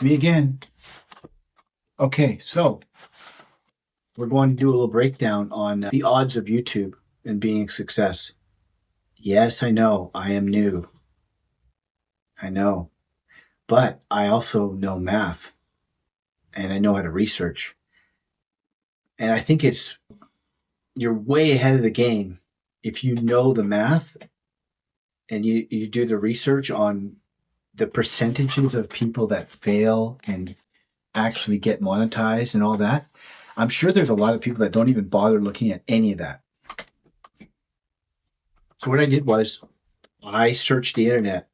Me again. Okay, so we're going to do a little breakdown on the odds of YouTube and being a success. Yes, I know, I am new. I know. But I also know math and I know how to research. And I think you're way ahead of the game if you know the math and you do the research on the percentages of people that fail and actually get monetized and all that. I'm sure there's a lot of people that don't even bother looking at any of that. So what I did was I searched the internet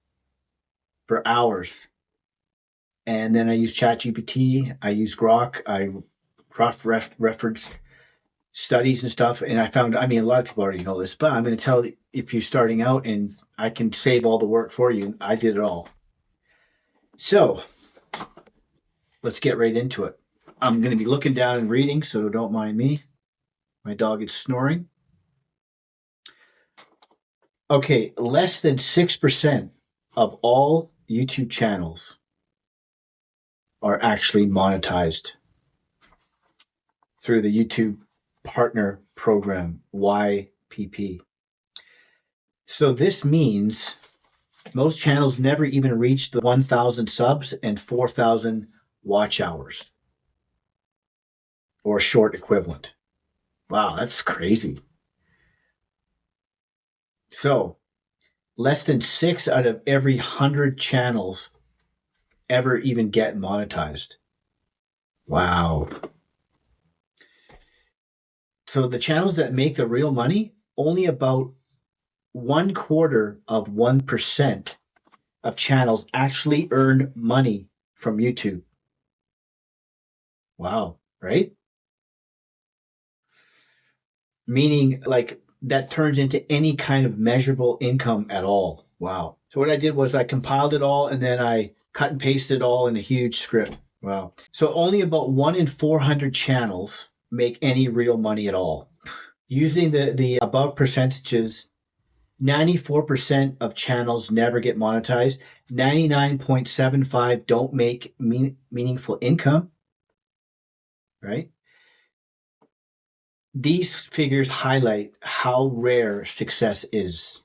for hours, and then I used ChatGPT, I used Grok, I cross-referenced studies and stuff, and I found, I mean, a lot of people already know this, but I'm going to tell you, if you're starting out, and I can save all the work for you, I did it all. So let's get right into it. I'm going to be looking down and reading, so don't mind me. My dog is snoring. Okay, less than 6% of all YouTube channels are actually monetized through the YouTube Partner Program, YPP. So this means most channels never even reach the 1,000 subs and 4,000 watch hours, or short equivalent. Wow, that's crazy. So less than 6 out of every 100 channels ever even get monetized. Wow. So the channels that make the real money, only about 1/4 of 1% of channels actually earn money from YouTube. Wow, right? Meaning, like, that turns into any kind of measurable income at all. Wow. So what I did was I compiled it all and then I cut and pasted it all in a huge script. Wow. So only about 1 in 400 channels make any real money at all. Using the above percentages, 94% of channels never get monetized. 99.75 don't make meaningful income, right? These figures highlight how rare success is.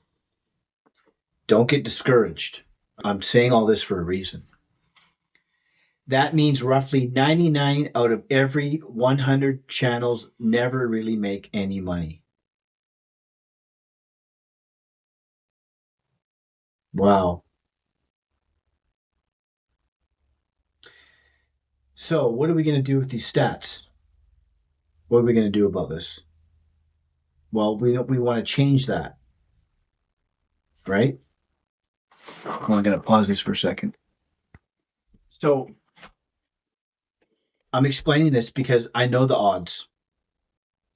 Don't get discouraged. I'm saying all this for a reason. That means roughly 99 out of every 100 channels never really make any money. Wow. So what are we going to do with these stats? What are we going to do about this? Well, we want to change that, right? I'm going to pause this for a second. So I'm explaining this because I know the odds.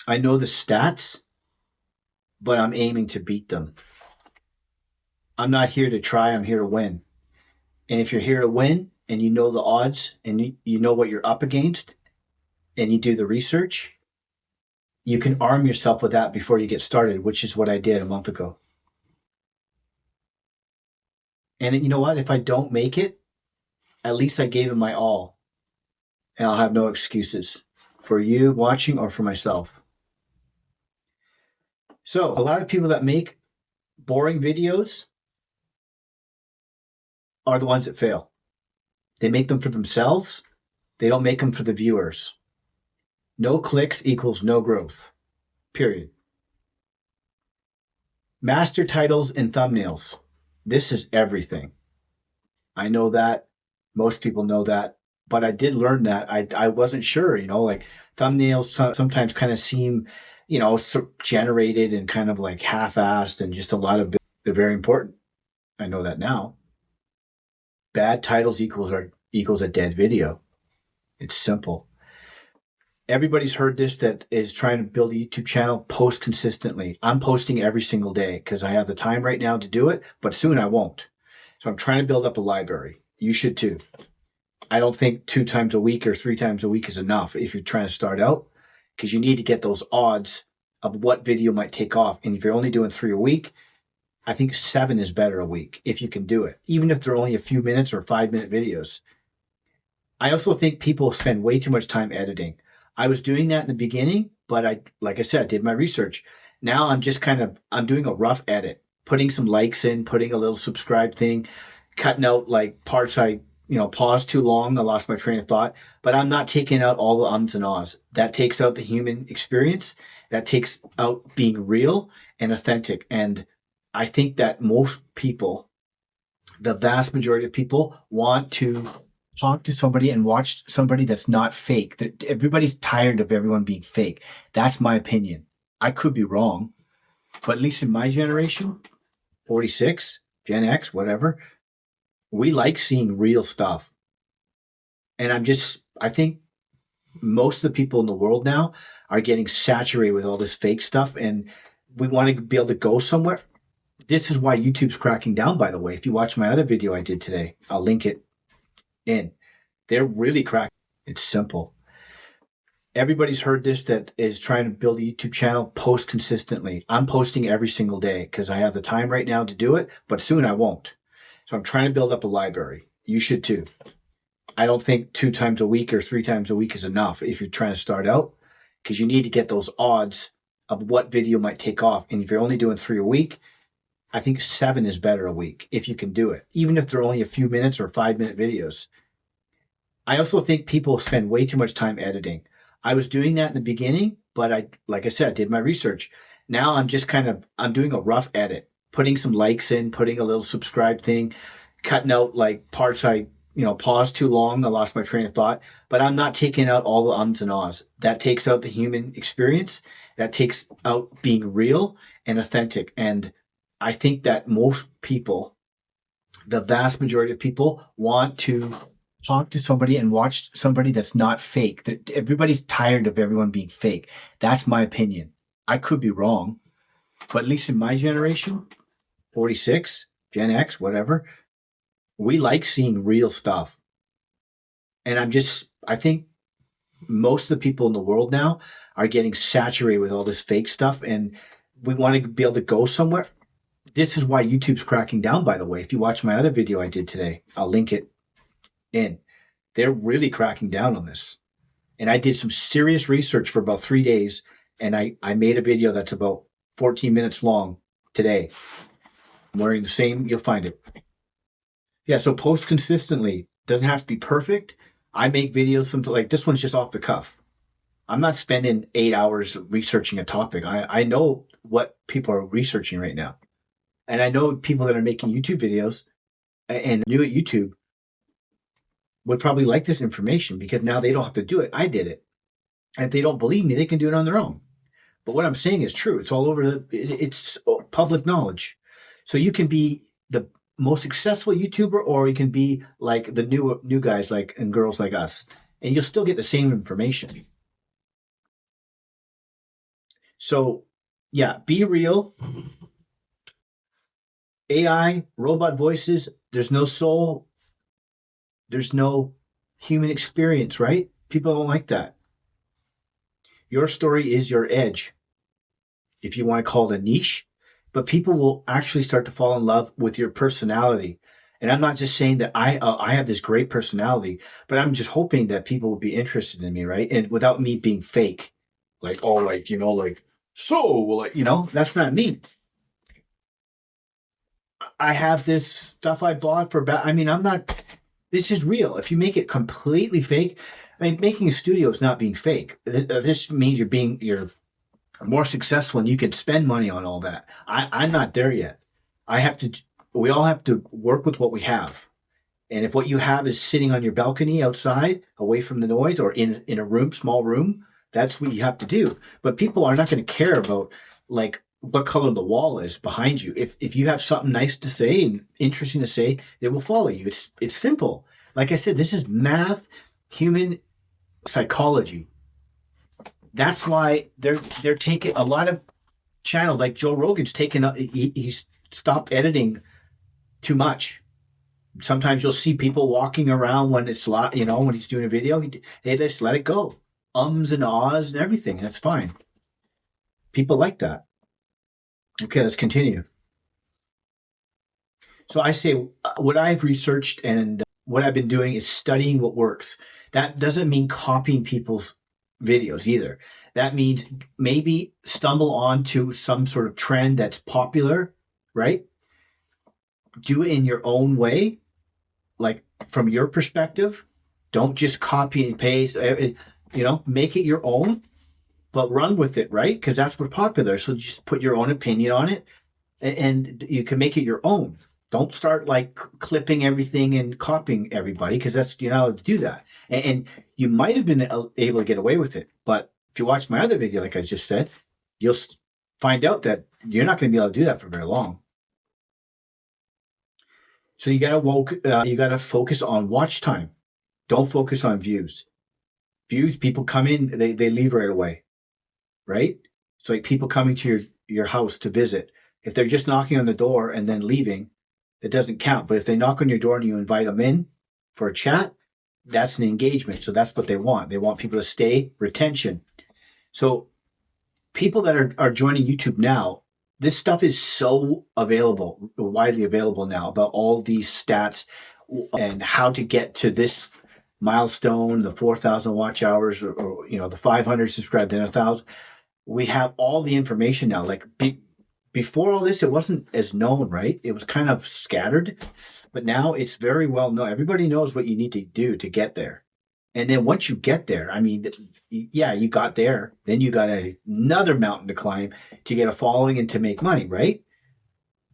I know the stats, but I'm aiming to beat them. I'm not here to try, I'm here to win. And if you're here to win and you know the odds and you know what you're up against and you do the research, you can arm yourself with that before you get started, which is what I did a month ago. And you know what? If I don't make it, at least I gave it my all. And I'll have no excuses for you watching or for myself. So a lot of people that make boring videos are the ones that fail. They make them for themselves. They don't make them for the viewers. No clicks equals no growth, period. Master titles and thumbnails. This is everything. I know that. Most people know that. But I did learn that. I wasn't sure, like thumbnails sometimes kind of seem, generated and kind of like half-assed and just a lot of, they're very important. I know that now. Bad titles equals a dead video. It's simple. Everybody's heard this that is trying to build a YouTube channel. Post consistently. I'm posting every single day because I have the time right now to do it, but soon I won't. So I'm trying to build up a library. You should too. I don't think 2 times a week or 3 times a week is enough if you're trying to start out, because you need to get those odds of what video might take off. And if you're only doing 3 a week, I think 7 is better a week if you can do it, even if they're only a few minutes or 5-minute videos. I also think people spend way too much time editing. I was doing that in the beginning, but like I said, did my research. Now I'm doing a rough edit, putting some likes in, putting a little subscribe thing, cutting out like parts paused too long. I lost my train of thought, but I'm not taking out all the ums and ahs. That takes out the human experience. That takes out being real and authentic. And I think that most people, the vast majority of people, want to talk to somebody and watch somebody that's not fake. That everybody's tired of everyone being fake. That's my opinion. I could be wrong, but at least in my generation, 46, Gen X, whatever, we like seeing real stuff. And I think most of the people in the world now are getting saturated with all this fake stuff, and we want to be able to go somewhere. This is why YouTube's cracking down, by the way. If you watch my other video I did today, I'll link it in. They're really cracking. It's simple. Everybody's heard this that is trying to build a YouTube channel. Post consistently. I'm posting every single day because I have the time right now to do it, but soon I won't. So I'm trying to build up a library. You should too. I don't think 2 times a week or 3 times a week is enough if you're trying to start out, because you need to get those odds of what video might take off. And if you're only doing 3 a week, I think 7 is better a week if you can do it, even if they're only a few minutes or 5-minute videos. I also think people spend way too much time editing. I was doing that in the beginning, but like I said, did my research. Now I'm doing a rough edit, putting some likes in, putting a little subscribe thing, cutting out like parts paused too long. I lost my train of thought, but I'm not taking out all the ums and ahs. That takes out the human experience. That takes out being real and authentic. And I think that most people, the vast majority of people, want to talk to somebody and watch somebody that's not fake. That everybody's tired of everyone being fake. That's my opinion. I could be wrong, but at least in my generation, 46, Gen X, whatever, we like seeing real stuff. And I think most of the people in the world now are getting saturated with all this fake stuff, and we want to be able to go somewhere. This is why YouTube's cracking down, by the way. If you watch my other video I did today, I'll link it in. They're really cracking down on this. And I did some serious research for about 3 days, and I made a video that's about 14 minutes long today. I'm wearing the same, you'll find it. Yeah, so post consistently. Doesn't have to be perfect. I make videos like this one's just off the cuff. I'm not spending 8 hours researching a topic. I know what people are researching right now. And I know people that are making YouTube videos and new at YouTube would probably like this information because now they don't have to do it. I did it. And if they don't believe me, they can do it on their own. But what I'm saying is true. It's all over it's public knowledge. So you can be the most successful YouTuber, or you can be like the new guys like and girls like us, and you'll still get the same information. So yeah, be real. AI, robot voices, there's no soul, there's no human experience, right? People don't like that. Your story is your edge, if you want to call it a niche, but people will actually start to fall in love with your personality. And I'm not just saying that I have this great personality, but I'm just hoping that people will be interested in me, right? And without me being fake, like, oh, like, so, like, that's not me. I have this stuff I bought for this is real. If you make it completely fake, making a studio is not being fake. This means you're more successful and you can spend money on all that. I'm not there yet. We all have to work with what we have. And if what you have is sitting on your balcony outside, away from the noise, or in a small room, that's what you have to do. But people are not going to care about like what color the wall is behind you. If you have something nice to say and interesting to say, they will follow you. It's simple. Like I said, this is math, human psychology. That's why they're taking a lot of channel like Joe Rogan's he's stopped editing too much. Sometimes you'll see people walking around when it's when he's doing a video, they just let it go. Ums and ahs and everything. That's fine. People like that. Okay, let's continue. So I say what I've researched, and what I've been doing is studying what works. That doesn't mean copying people's videos either. That means maybe stumble onto some sort of trend that's popular, right? Do it in your own way, like from your perspective. Don't just copy and paste, make it your own, but run with it, right? Because that's what's popular. So just put your own opinion on it and you can make it your own. Don't start like clipping everything and copying everybody because you're not allowed to do that. And you might have been able to get away with it, but if you watch my other video, like I just said, you'll find out that you're not going to be able to do that for very long. So you gotta focus on watch time. Don't focus on views. Views, people come in, they leave right away, right? It's like people coming to your house to visit. If they're just knocking on the door and then leaving, it doesn't count. But if they knock on your door and you invite them in for a chat, that's an engagement. So that's what they want. They want people to stay, retention. So people that are joining YouTube now, this stuff is so available, widely available now about all these stats and how to get to this milestone, the 4,000 watch hours or the 500 subscribed, then 1,000. We have all the information now. Like before all this, it wasn't as known, right? It was kind of scattered, but now it's very well known. Everybody knows what you need to do to get there. And then once you get there, I mean, yeah, you got there. Then you got another mountain to climb to get a following and to make money, right?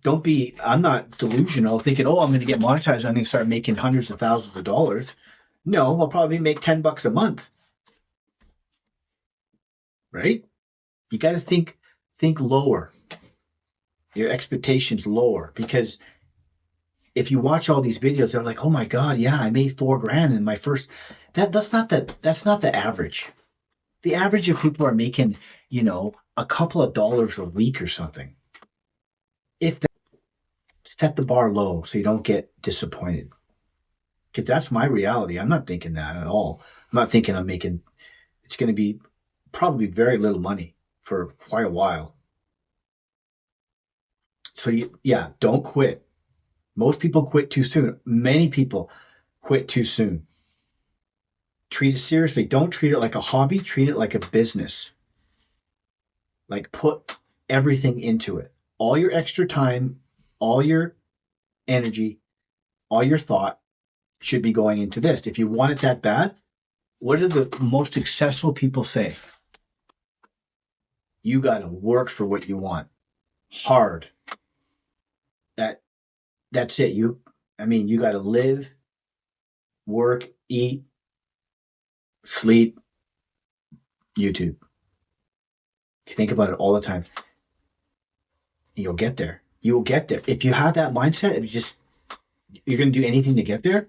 I'm not delusional thinking, oh, I'm going to get monetized. I'm going to start making hundreds of thousands of dollars. No, I'll probably make $10 a month, right? You got to think lower, your expectations lower, because if you watch all these videos, they're like, oh my God, yeah, I made $4,000 in my first. That's not the average. The average of people are making, a couple of dollars a week or something. If that, set the bar low so you don't get disappointed. Because that's my reality. I'm not thinking that at all. I'm not thinking it's going to be probably very little money for quite a while. So don't quit. Most people quit too soon. Many people quit too soon. Treat it seriously. Don't treat it like a hobby. Treat it like a business. Like put everything into it. All your extra time, all your energy, all your thought should be going into this. If you want it that bad, what do the most successful people say? You got to work for what you want. Hard. That's it. You got to live, work, eat, sleep, YouTube. You think about it all the time. You'll get there. You will get there. If you have that mindset, you're going to do anything to get there,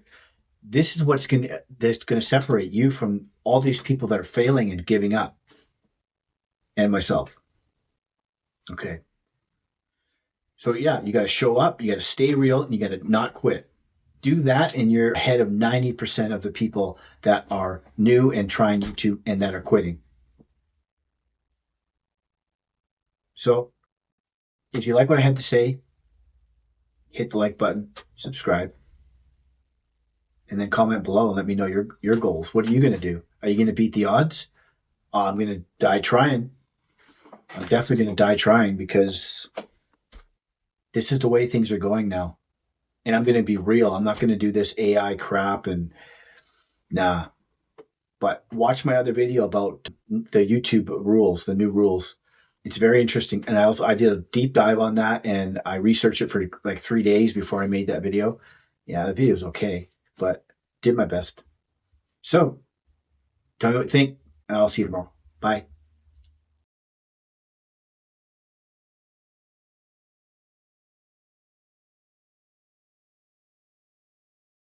this is what's going to separate you from all these people that are failing and giving up. And myself. Okay. So you got to show up, you got to stay real, and you got to not quit. Do that and you're ahead of 90% of the people that are new and trying YouTube and that are quitting. So if you like what I had to say, hit the like button, subscribe, and then comment below and let me know your goals. What are you going to do? Are you going to beat the odds? I'm going to die trying. I'm definitely going to die trying because this is the way things are going now. And I'm going to be real. I'm not going to do this AI crap and nah. But watch my other video about the YouTube rules, the new rules. It's very interesting. And I did a deep dive on that and I researched it for like 3 days before I made that video. Yeah, the video's okay, but did my best. So tell me what you think and I'll see you tomorrow. Bye.